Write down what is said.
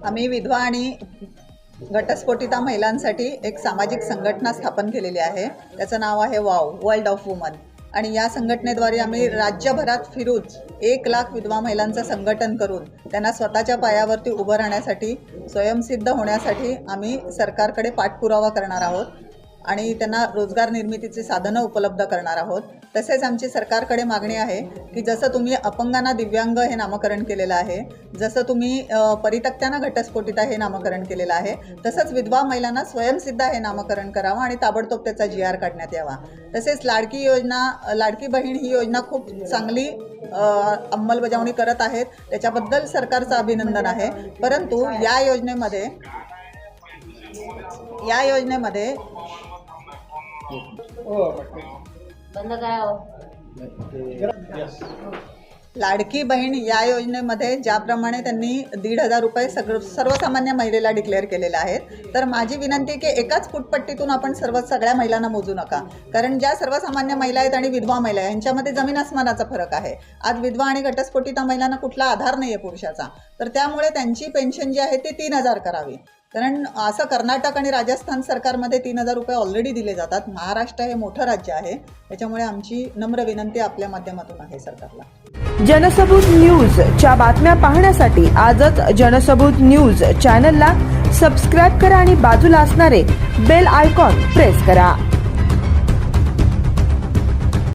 आम्ही विधवा आणि घटस्फोटिता महिलांसाठी एक सामाजिक संघटना स्थापन केलेली आहे. त्याचं नाव आहे वाव, वर्ल्ड ऑफ वुमन. आणि या संघटनेद्वारे आम्ही राज्यभरात फिरून 1 लाख विधवा महिलांचं संघटन करून त्यांना स्वतःच्या पायावरती उभं राहण्यासाठी, स्वयंसिद्ध होण्यासाठी आम्ही सरकारकडे पाठपुरावा करणार आहोत आणि त्यांना रोजगार निर्मितीची साधनं उपलब्ध करणार आहोत. तसेच आमची सरकारकडे मागणी आहे की जसं तुम्ही अपंगांना दिव्यांग हे नामकरण केलेलं आहे, जसं तुम्ही परित्यक्त्यांना घटस्फोटिता हे नामकरण केलेलं आहे, तसंच विधवा महिलांना स्वयंसिद्ध हे नामकरण करावं आणि ताबडतोब त्याचा GR काढण्यात यावा. तसेच लाडकी योजना, लाडकी बहीण ही योजना खूप चांगली अंमलबजावणी करत आहेत, त्याच्याबद्दल सरकारचं अभिनंदन आहे. परंतु या योजनेमध्ये लाडकी बहीण या योजनेमध्ये ज्याप्रमाणे त्यांनी 1,500 रुपये सर्वसामान्य महिलेला डिक्लेअर केलेले आहेत, तर माझी विनंती आहे की एकाच फुटपट्टीतून आपण सगळ्या महिलांना मोजू नका. कारण ज्या सर्वसामान्य महिला आहेत आणि विधवा महिला आहेत यांच्यामध्ये जमीन आसमानाचा फरक आहे. आज विधवा आणि घटस्फोटिता महिलांना कुठला आधार नाही आहे पुरुषाचा, तर त्यामुळे त्यांची पेन्शन जी आहे ती 3,000 करावी. कारण असं कर्नाटक आणि राजस्थान सरकारमध्ये 3,000 रुपये ऑलरेडी दिले जातात. महाराष्ट्र हे मोठं राज्य आहे, त्याच्यामुळे आमची नम्र विनंती आपल्या माध्यमातून आहे सरकारला. जनसबूत न्यूजच्या बातम्या पाहण्यासाठी आजच जनसबूत न्यूज चॅनलला सबस्क्राईब करा आणि बाजूला असणारे बेल आयकॉन प्रेस करा.